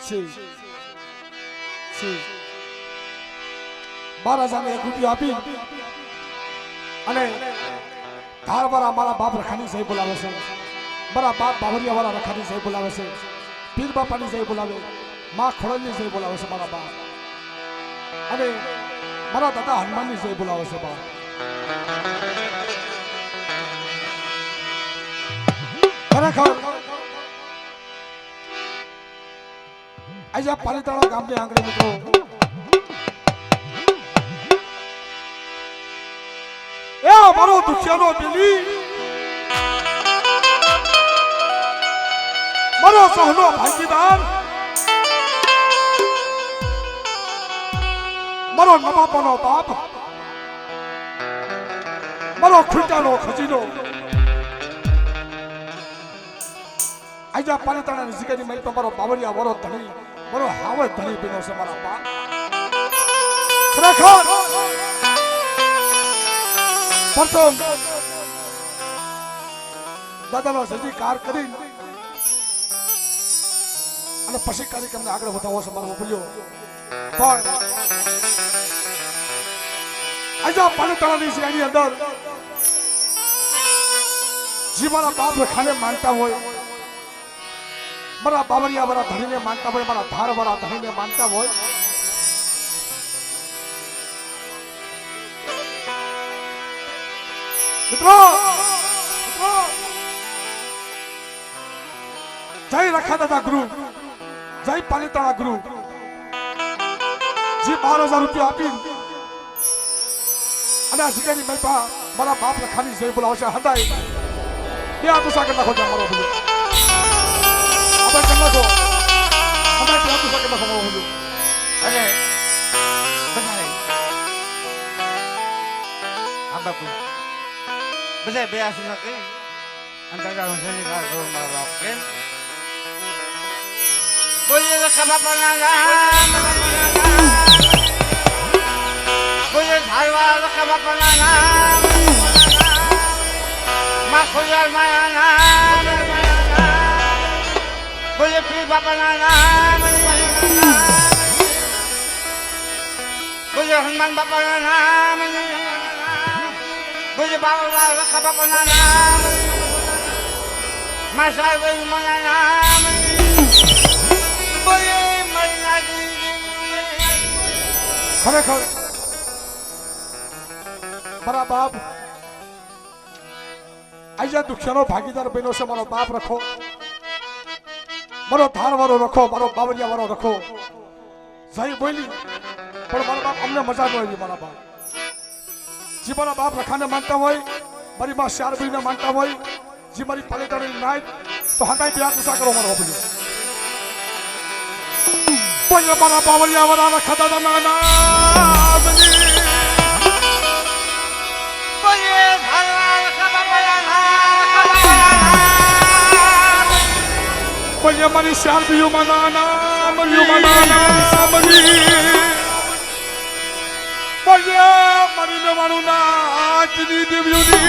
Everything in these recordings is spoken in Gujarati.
જી જી મહારાજાને 1 રૂપિયો આપી અને ધારવાળા મારા બાપ રખાની સહી બોલાવે છે, મારા બાપ બાવરિયા વાળા રખાની સહી બોલાવે છે, પીર બાપાની સહી બોલાવે, માં ખોડલની સહી બોલાવે છે મારા બાપ, અને મારા દાદા હનુમાનની સહી બોલાવે છે બાપ. ખરેખર આજે પાલીતાણા ગામની આંગણે મિત્રો એ મારો દુખિયાનો દિલી, મારો સહનો ભાગીદાર, મારો નવાપાનો બાપ, મારો ખૂંટાનો ખજીનો આજે પાલીતાણાની જગ્યાની મેં તો મારો બાવરિયા વાળો ધણી, મારો હાવજ ધણી બન્યો છે મારા બાપ. ખરેખર પ્રથમ દાદાનો સજીકાર કરી અને પછી કાર્યક્રમને આગળ વધાવો છે મારો બોલ્યો. પણ આજે પાલીતાણાની શેરીની અંદર જે મારા બાપ રખાને માનતા હોય, મારા બાવરિયા વાળા ધણીને માનતા હોય, મારા ધાર વાળા ધણીને માનતા હોય, મિત્રો જય રખા દાદા ગુરુ, જય પાલીતાણા ગુરુ, જે 12,000 રૂપિયા આપી અને આ જગ્યાની મહેપા મારા બાપ રખાની સહી બોલાવશે. હદાય બે આતુષા કરી નાખો મારો બોલ્યો, આપણે કરી નાખો, હદાય બે આતુષા કરી નાખો મારો બોલ્યો. અને બાપુ બધા બે આશીર્વાદ કરી અને દાદાનો સજીકાર કરો મારા બાપ. કેમ બોલીએ લખા બાપાના નામ, બોલીએ ધારવા લખા બાપાના નામ, માં ખોજાર માયા નામ, બોલીએ પીર બાપાના નામ, બોલીએ હનુમાન બાપાના નામ, બોલીએ બાવળા લખા બાપાના નામ, માં સાહેબ માના નામ, બોલીએ મરનાજી. ખરેખર મારા બાપ આજે દુખિયાનો ભાગીદાર બન્યો છે. મારો બાપ રખો, મારો ધાર વાળો રખો, મારો બાવરિયા વાળો રખો જઈ બોલી, પણ મારા બાપ અમને મજા ન આવી. મારા બાપ જે મારા બાપ રખાને માનતા હોય, મારી માં શારબીને માનતા હોય, જે મારી પાલીતાણાની નાઈટ, તો હંગાઈ બે આતુષા કરો મારો બોલ્યો. બોલ્યો મારા બાવરિયા વાળા રખા દાદાના નામની, બોલીએ ધારવા લખા બાપાના નામ, બોલ્યો મારી શારબીઓ માના નામની, બોલ્યો મારી નવાનું નાચની દેવ્યોની.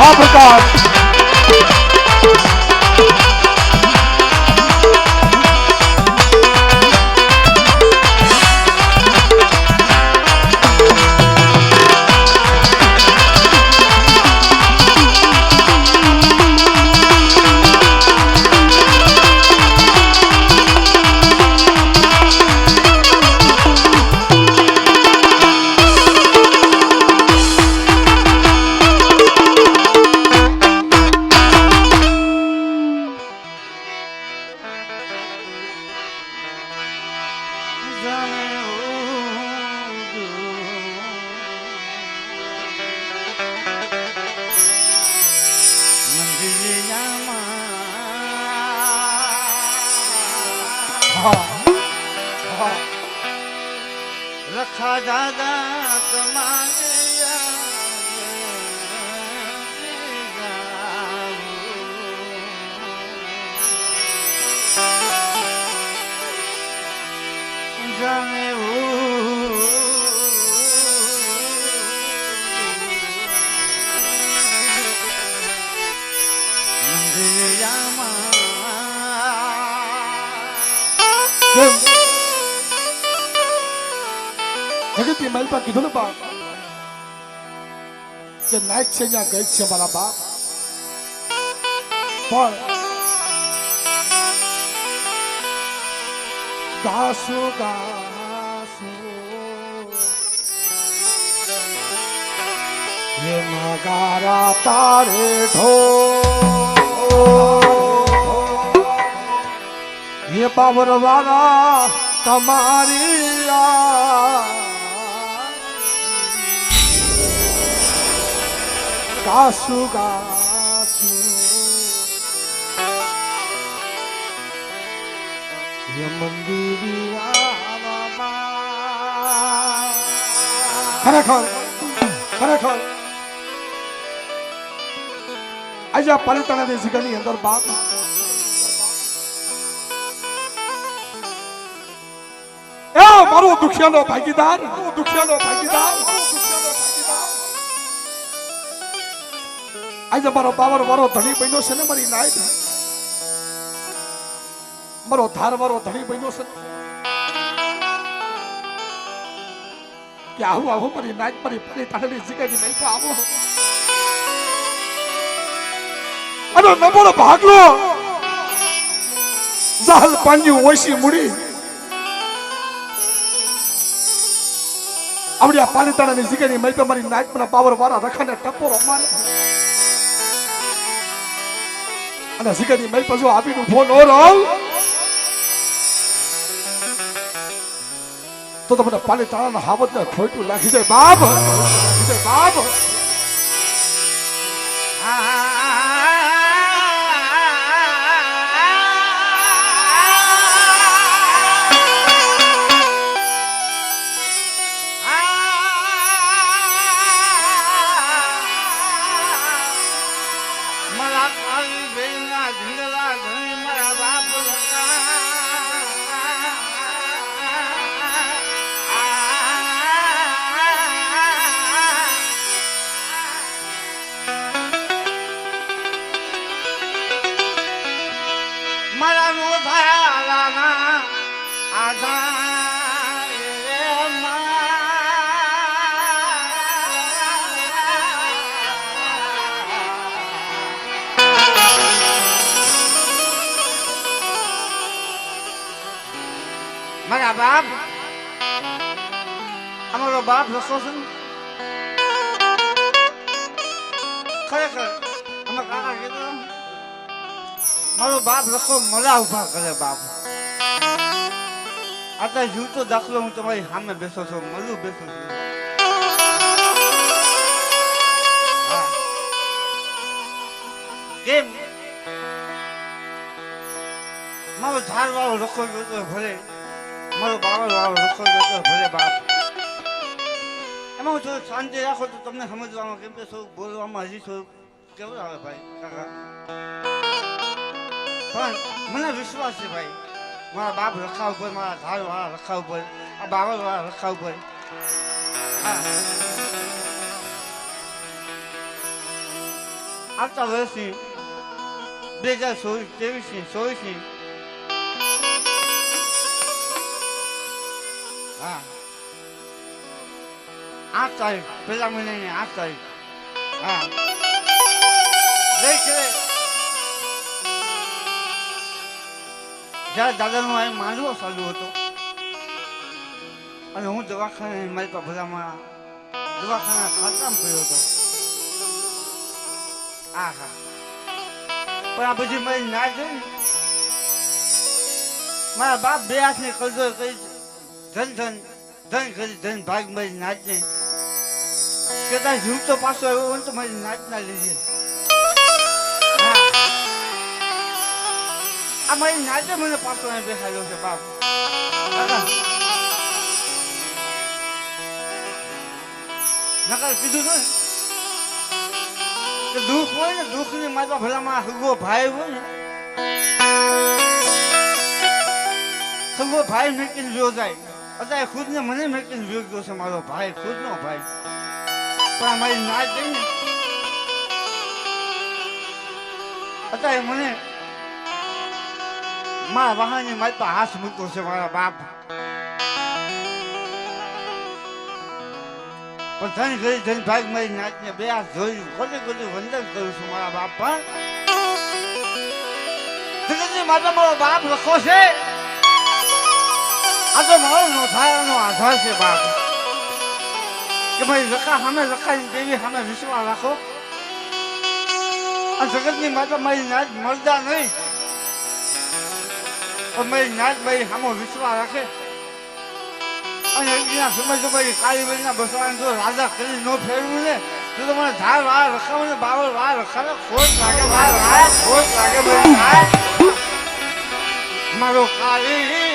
મહાપ્રકાશ રખા દાદા તમારે જાણે જગતની મહેલમાં કીધું ને બાપ કે નાયક છે ત્યાં ગઈ છે મારા બાપ પણ ગાસુ ગાસુ ये मगारा तारे ढो ये बाबर वाला તમારી ગાસુ ગાસુ ये મંદિરિયા ખરેખર ખરેખર આજે આ પાલિતાણાની જગ્યાની અંદર બાપ મારો દુખિયાનો ભાગીદાર આજે મારો બાવર વાળો ધણી બન્યો છે ને મારી નાયક મારો ધાર વાળો ધણી બન્યો છે કે આવું આવું મારી નાયક મારી પાલિતાણાની જગ્યાની નહીં તો આવો અને નબળો ભાગલો જાહલ પાંજ્યું ઓછી મૂડી આવડી આ પાલિતાણાની જગ્યાની મઈ પે મારી નાયકના પાવર વાળા રખાને ટપોરો મારે અને જગ્યાની મઈ પે જો આપીને ઉભો ન રહું તો તમને પાલિતાણાના હાવતને ખોટું લાગી જાય બાપ મારા બાપ અમારો બાપ રસો છે ખરેખર અમારા કાકા કીધું મારો બાપ રસો મલા ઉભા કરે બાપ અત્યારે જીવતો દાખલો હું તમારી સામે બેસો છો મળું બેસો છું કેમ મારો ધાર વાળો રખો ગયો ભલે મારો બાવળ વાળો રખો ગયો ભલે બાપ એમાં હું થોડું શાંતિ રાખો તો તમને સમજવામાં કેમ કે થોડુંક બોલવામાં હજી થોડુંક કેવું આવે ભાઈ કાકા પણ મને વિશ્વાસ છે ભાઈ મારા બાપ રખા ઉપર મારા ધાર વાળા રખા ઉપર આ બાવળ વાળા રખા ઉપર આવતા વર્ષની 2023ની 24ની હા 8 તારીખ પહેલા મહિનાની 8 તારીખ હા ગઈ જ્યારે દાદાનો અહીં માંડવો ચાલુ હતો અને હું દવાખાને મારી પાસે ભલામાં દવાખાના ખાતામાં પડ્યો હતો હા હા પણ આ બધી મારી ના જોઈ મારા બાપ બે હાથની કરજો કરી ધન ધન ધન કરી ધન ભાગ મારી નાચને કદાચ હું તો પાછો આવ્યો હોય તો મારી નાચ ના લીધે આ મારી નાચે મને પાછો અહીં બેસાડ્યો છે બાપ નકર કીધું ને કે દુઃખ હોય ને દુઃખ ની માતા ભલામાં હગો ભાઈ હોય ને હગો ભાઈ મેકીને વ્યો જાય અત્યારે ખુદ ને મને મેકીને વ્યો ગયો છે મારો ભાઈ ખુદ નો ભાઈ પણ મારી નાચ જઈ ને અત્યારે મને મારા વાહનની મારી પાસે હાથ મૂક્યો છે મારા બાપ પણ ધન ઘડી ધન ભાગ મારી નાચને બે હાથ જોઈ ખોટી ખોટી વંદન કરું છું મારા બાપ પણ જગતની માતા મારો બાપ લખો છે આ તો મારો નોંધાયાનો આધાર છે બાપ કે મારી રકા સામે રકાની દેવી સામે વિશ્વાસ રાખો આ જગતની માતા મારી નાચ મળતા નહીં પણ મારી નાચ મારી સામે વિશ્વાસ રાખે અને એકના સમય મારી કાળી બેનના બસવાને જો રાજા કરી ન ફેરવું ને તો મને ધાર વાર રખાવ ને બાવળ વાર રખાવે ખોટ લાગે વાર ખોટ લાગે મારો કાળી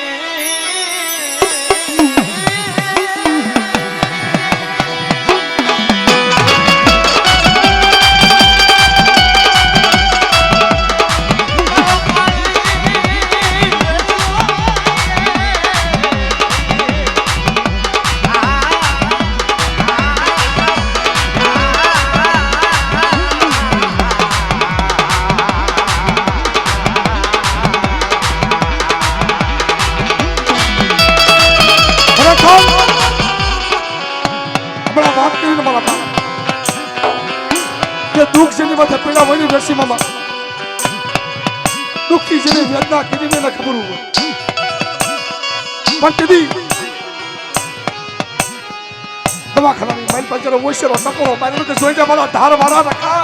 દુઃખ જેની માથે પીડા વળી બેસી મામા દુઃખી જેની વેદના કેની મને ખબર હોય પણ તેદી દવાખાનાની માઇલ પંચરો ઓશરો ટકોરો માર્યો કે જોઈ જા મારા ધાર વાળા રખા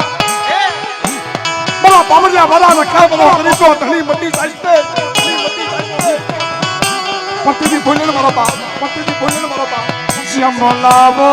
મારા બામણિયા વાળા રખા મારો ગરીબો ધણી મંડી જાસ્તે પણ તેદી બોલ્યો મારો બાપ પણ તેદી બોલ્યો મારો બાપ શ્યામ લાવો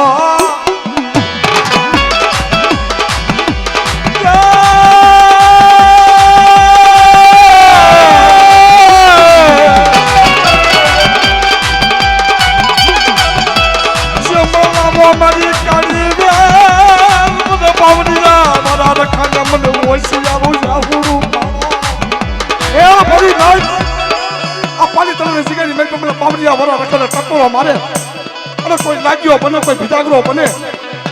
મારે અને કોઈ લાગ્યો બને કોઈ ભીજાગરો બને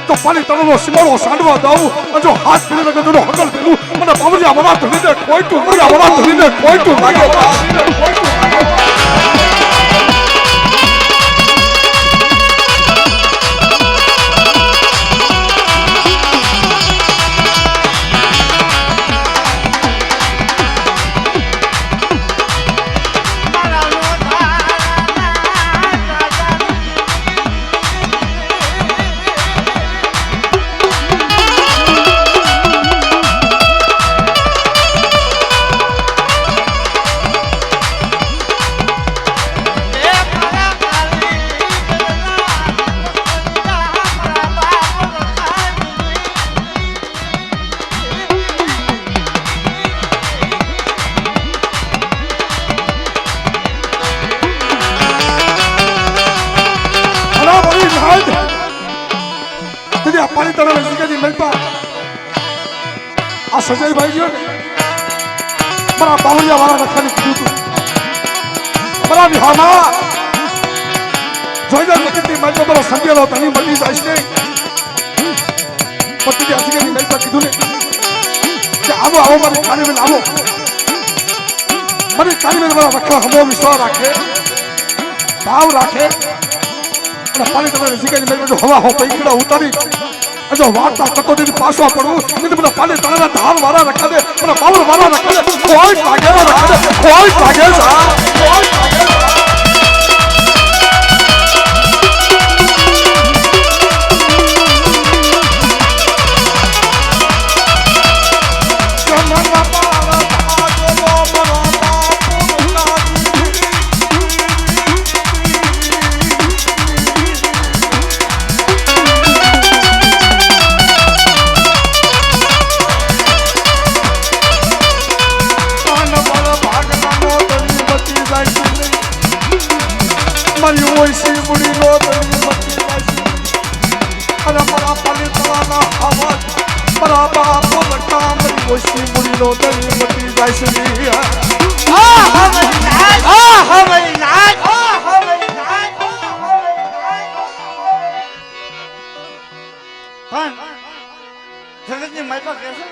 તો પાણી તળનો સીમાડો સાંડવા દઉં અને જો હાથ ફેરી લગે તો હકલ પેલું મને બાવરિયા વરા ધરીને કોઈ તું બાવરિયા વરા ધરીને કોઈ તું લાગે પાણી તળાવે જગ્યાથી મળતા આ સજાઈ ભાઈ ગયો ને મારા બાવળિયા વાળા રખાને કીધું તું મારા વિહામાં જોઈ જા જગતની મારી મારો સંગેલો તની મળી જાય છે પતિ આ જગ્યાની મળતા કીધું ને આવો મારી કારીબેન આવો મારી કારીબેન મારા રખા હમો વિશ્વાસ રાખે ભાવ રાખે અને પાણી તમારે જીગાની મેં જો હવા હો પૈકડા ઉતારી જો વાર્તા કરતો દીધી પાછો પડવું નહીં બધા પાણી તારા ધાર વાળા રખા દે બધા પાવર વાળા રખા દે કોઈ લાગે રખા દે કોઈ લાગે મારી ઓછી બુડી નો તરી મતી જાય અને મારા પાલી તવાના આવાજ મારા બાપો બટા મારી ઓછી બુડી નો તરી મતી જાય છે પણ જગતની માયપા કહેશે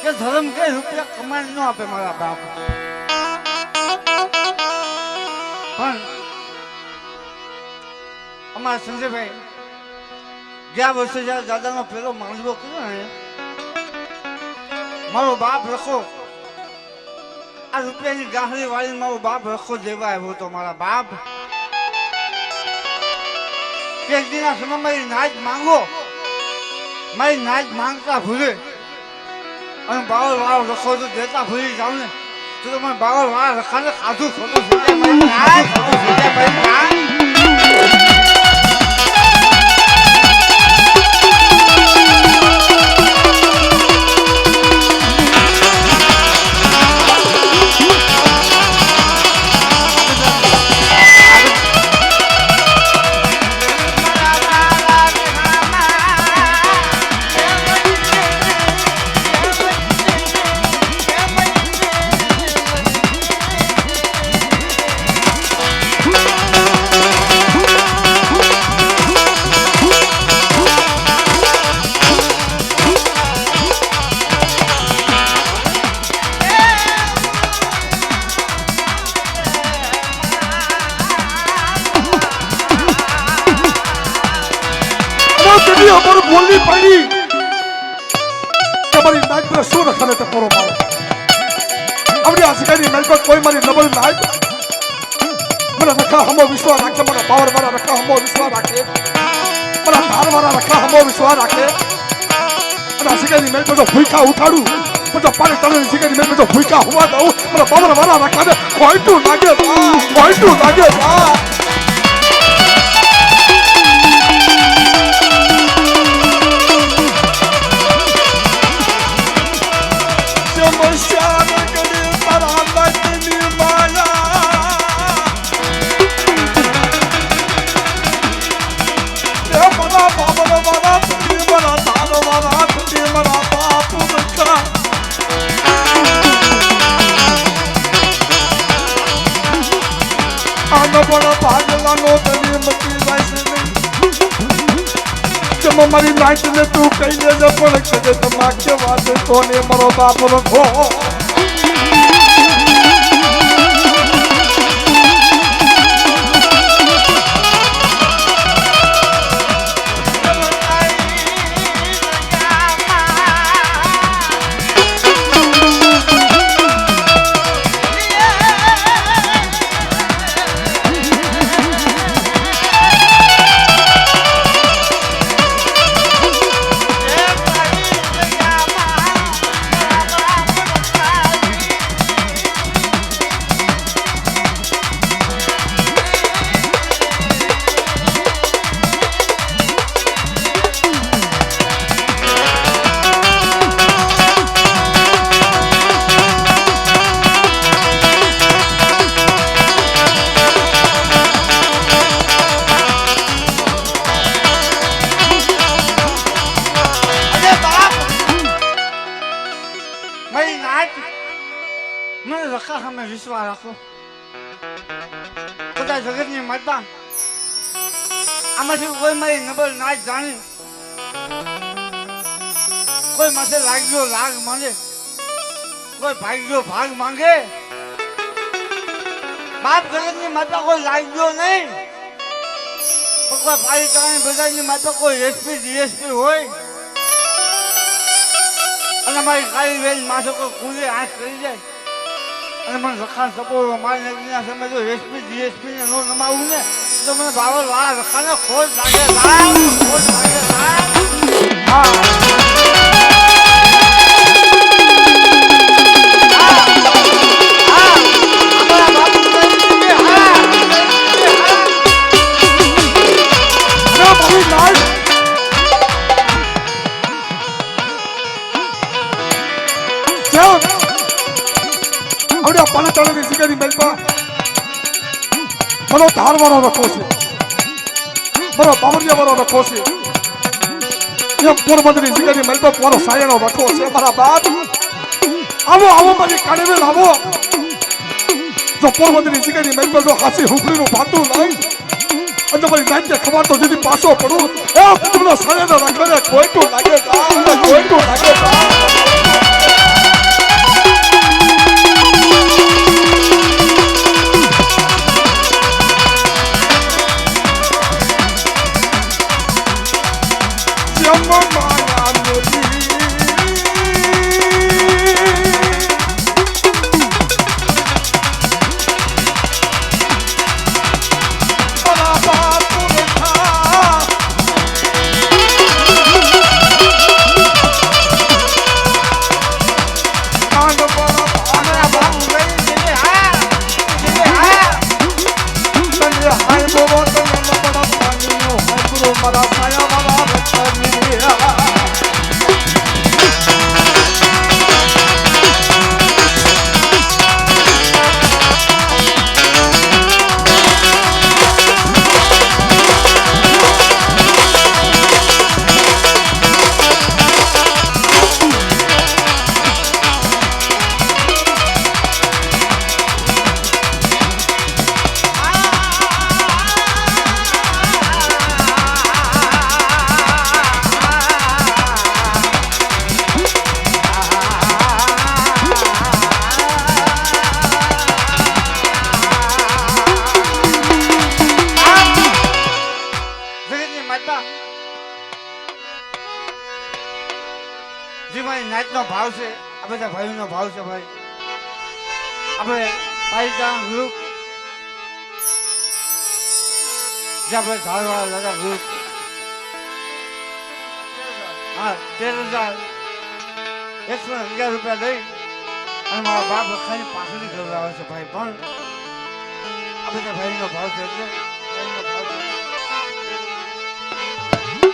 કે ધર્મ કે રૂપિયા કમાઈ ન આપે મારા બાપ પણ અમારા સંજયભાઈ ગયા વર્ષે જયારે દાદાનો પેલો માંડવો કર્યો ને મારો બાપ રખો આ રૂપિયાની ગાહડી વાળી મારો બાપ રખો દેવા આવ્યો હતો મારા બાપ એક દિના સમય મારી નાચ માંગો મારી નાચ માંગતા ભૂલે અને બાવળ વાળો રખો તો દેતા ભૂલી જાવ ને તો મને બાવળ વાળા રખાને ખાધું ખોટું મારી નાચ મારી નાચ અમારું બોલવી પડી તમારી નાચ પર શું રખાને તે પોરો મારો આપણી આ સિકાની મેલ પર કોઈ મારી નબળ નાચ મને રખા હમો વિશ્વાસ રાખે મને પાવર વાળા રખા હમો વિશ્વાસ રાખે મને ધાર વાળા રખા હમો વિશ્વાસ રાખે અને આ સિકાની મેલ પર જો ભૂખા ઉઠાડું પછી પાણી તળની સિકાની મેલ પર જો ભૂખા હોવા દઉં મને પાવર વાળા રખા દે કોઈટું લાગે મારી નાચ ને તું કહી દેજે પણ કદે તમાકે વાત તો ને મારો બાપ રખો રખા સામે વિશ્વાસ રાખો કદાચ જગતની માતા આમાંથી કોઈ મારી નબળ નાચ જાણી કોઈ માથે લાગ્યો લાગ માંગે, કોઈ ભાગ્યો ભાગ માંગે. બાપ ગણેશની માતા કોઈ લાગ્યો નહીં, પણ કોઈ પાલિકાની બધાની માતા કોઈ એસપી ડીએસપી હોય. અને મારી કાળી વેલ માથે કોઈ કુલે હાથ કરી જાય અને મને રખાન સપોરો મારી નગરીના સમય જો એસપી ડીએસપી ને નો નમાવું ને તો મને બાવળ વાળા રખાને ખોટ લાગે, ખોટ લાગે. મને ધારવાનો રખો છે, મારો બાબરિયા વાળો રખો છે, એમ પોરબંદરની જગ્યાની મલબા મારો સાયણો રખો છે. મારા બાપ આવો આવો મારી કાઢેલ આવો. જો પોરબંદરની જગ્યાની મલબા જો હાસી હુકડીનું ભાતું નહીં અને મારી નાઈકે ખબર તો જેથી પાછો પડું એ તમને સાયણો રાખે ને કોઈટું લાગે, કોઈટું લાગે. નાચનો ભાવ છે, આ બધા ભાઈઓનો ભાવ છે. ભાઈ આપણે પાલિકા ગ્રુપ જે આપણે ધારવાળા દાદા ગ્રુપ 13,111 રૂપિયા દઈ અને મારા બાપ લખાની પાછળથી ઘર આવે છે. ભાઈ પણ આ બધા ભાઈનો ભાવ છે એટલે